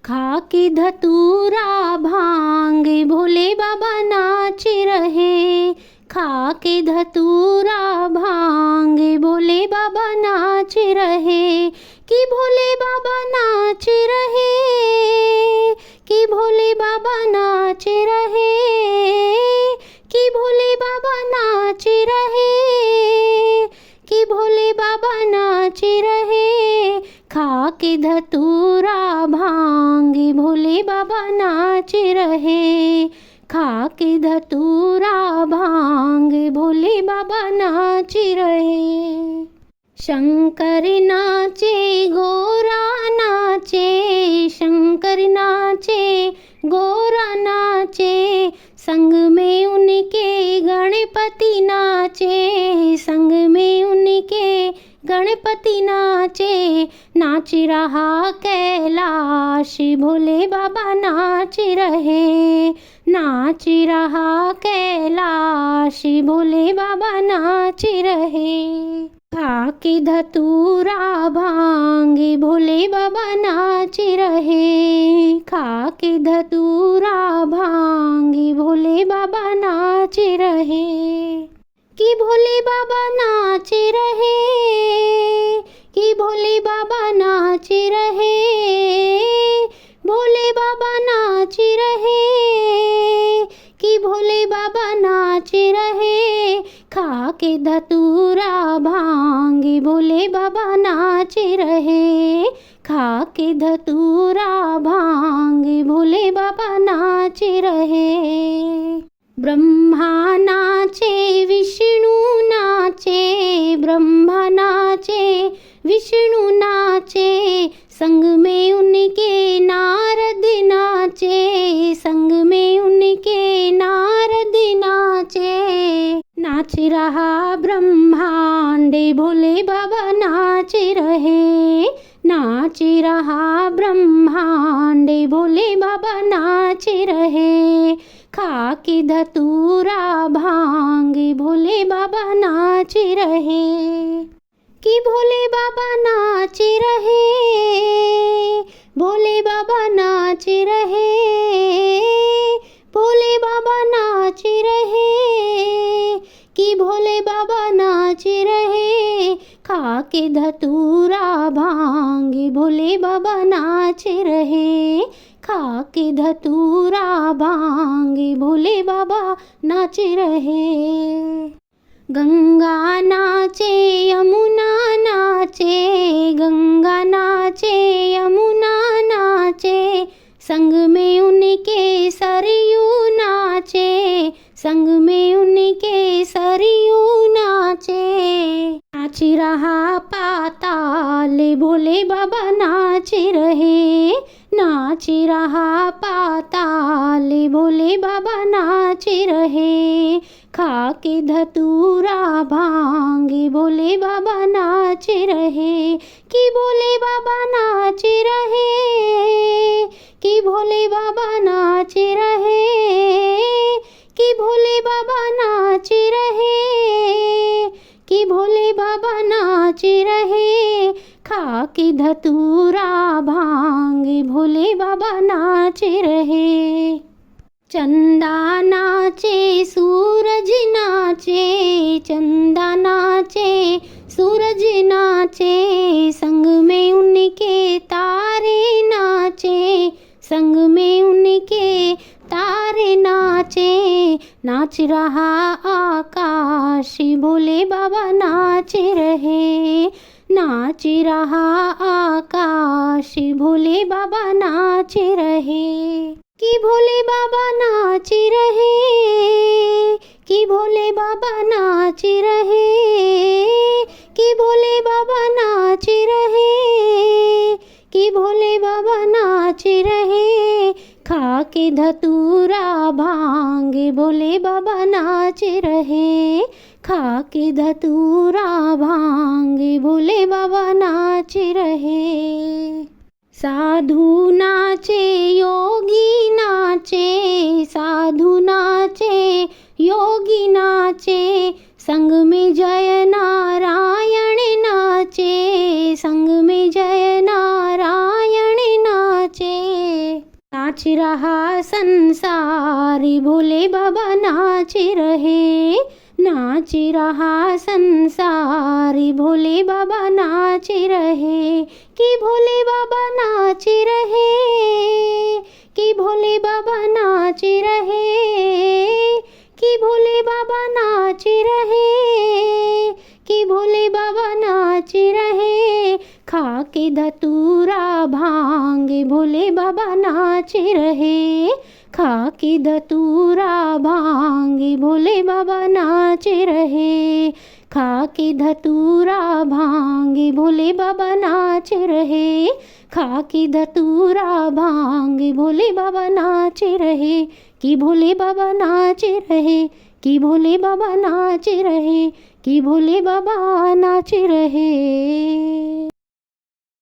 खा के धतूरा भांग भोले बाबा नाच रहे। खा के धतूरा भांग भोले बाबा नाच रहे। कि भोले बाबा नाच रहे, कि भोले बाबा नाच रहे, कि भोले बाबा नाच रहे, कि भोले बाबा नाच रहे। खा के धतूरा भांग भोले बाबा नाच रहे। खा के धतूरा भांग भोले बाबा नाच रहे। शंकर नाचे गोरा नाचे, शंकर नाचे गोरा नाचे, संग में उनके गणपति नाचे, संग में उनके गणपति नाचे। नाच रहा कैलाश भोले बाबा नाच रहे। नाच रहा कैलाश भोले बाबा नाच रहे। खा के धतूरा भांग भोले बाबा नाच रहे। खा के धतूरा भांग भोले बाबा नाच रहे। कि भोले बाबा नाच रहे, कि भोले बाबा नाच रहे, भोले बाबा नाच रहे, कि भोले बाबा नाच रहे। खा के धतूरा भांग भोले बाबा नाच रहे। खा के धतूरा भांग भोले बाबा नाच रहे। ब्रह्मा नाचे विष्णु नाचे, ब्रह्मा नाचे विष्णु नाचे, संग में उनके नारद नाचे, संग में उनके नारद नाचे। नाच रहा ब्रह्मांड भोले बाबा नाच रहे। नाच रहा ब्रह्मांड भोले बाबा नाच रहे। खा के धतूरा भांग भोले बाबा नाच रहे। कि भोले बाबा नाच रहे, भोले बाबा नाच रहे, भोले बाबा नाच रहे, कि भोले बाबा नाच रहे। खा के धतूरा भांग भोले बाबा नाच रहे। खा के धतूरा भांग भोले बाबा नाच रहे। गंगा नाचे यमुना नाचे, गंगा नाचे यमुना नाचे, संग में उनके सरयू नाचे, संग में उनके सरयू नाचे। नाच रहा पाताल भोले बाबा नाच रहे। नाच रहा पाताल भोले बाबा नाच रहे। खा के धतूरा भांग भोले बाबा नाच रहे। कि भोले बाबा नाच रहे, कि भोले बाबा नाच रहे, कि भोले बाबा नाच रहे, कि भोले बाबा नाच रहे। खा के धतूरा भांग भोले बाबा नाच रहे। चंदा नाचे सूरज नाचे, चंदा नाचे सूरज नाचे, संग में उनके तारे नाचे, संग में उनके तारे नाचे। नाच रहा आकाश भोले बाबा नाच रहे। नाच रहा आकाश भोले बाबा नाच रहे। कि भोले बाबा नाच रहे, कि भोले बाबा नाच रहे, कि भोले बाबा नाच रहे, कि भोले बाबा नाच रहे। खा के धतूरा भांग भोले बाबा नाच रहे। खा के धतूरा भांग भोले बाबा नाच रहे। साधु नाचे योगी नाचे, साधु नाचे योगी नाचे, संग में जय नारायण नाचे, संग में जय नारायण नाचे। नाच रहा संसार भोले बाबा नाच रहे, नाच रहा संसार भोले बाबा नाच रहे, कि भोले बाबा नाच रहे, कि भोले बाबा नाच रहे, कि भोले बाबा नाच रहे, कि भोले बाबा नाच रहे, खा के धतूरा भांग भोले बाबा नाच रहे, खा के धतूरा भांग भोले बाबा नाच रहे, खा के धतूरा भांग भोले बाबा नाच रहे, खा के धतूरा भांग भोले बाबा नाच रहे, कि भोले बाबा नाच रहे, कि भोले बाबा नाच रहे, कि भोले बाबा नाच रहे।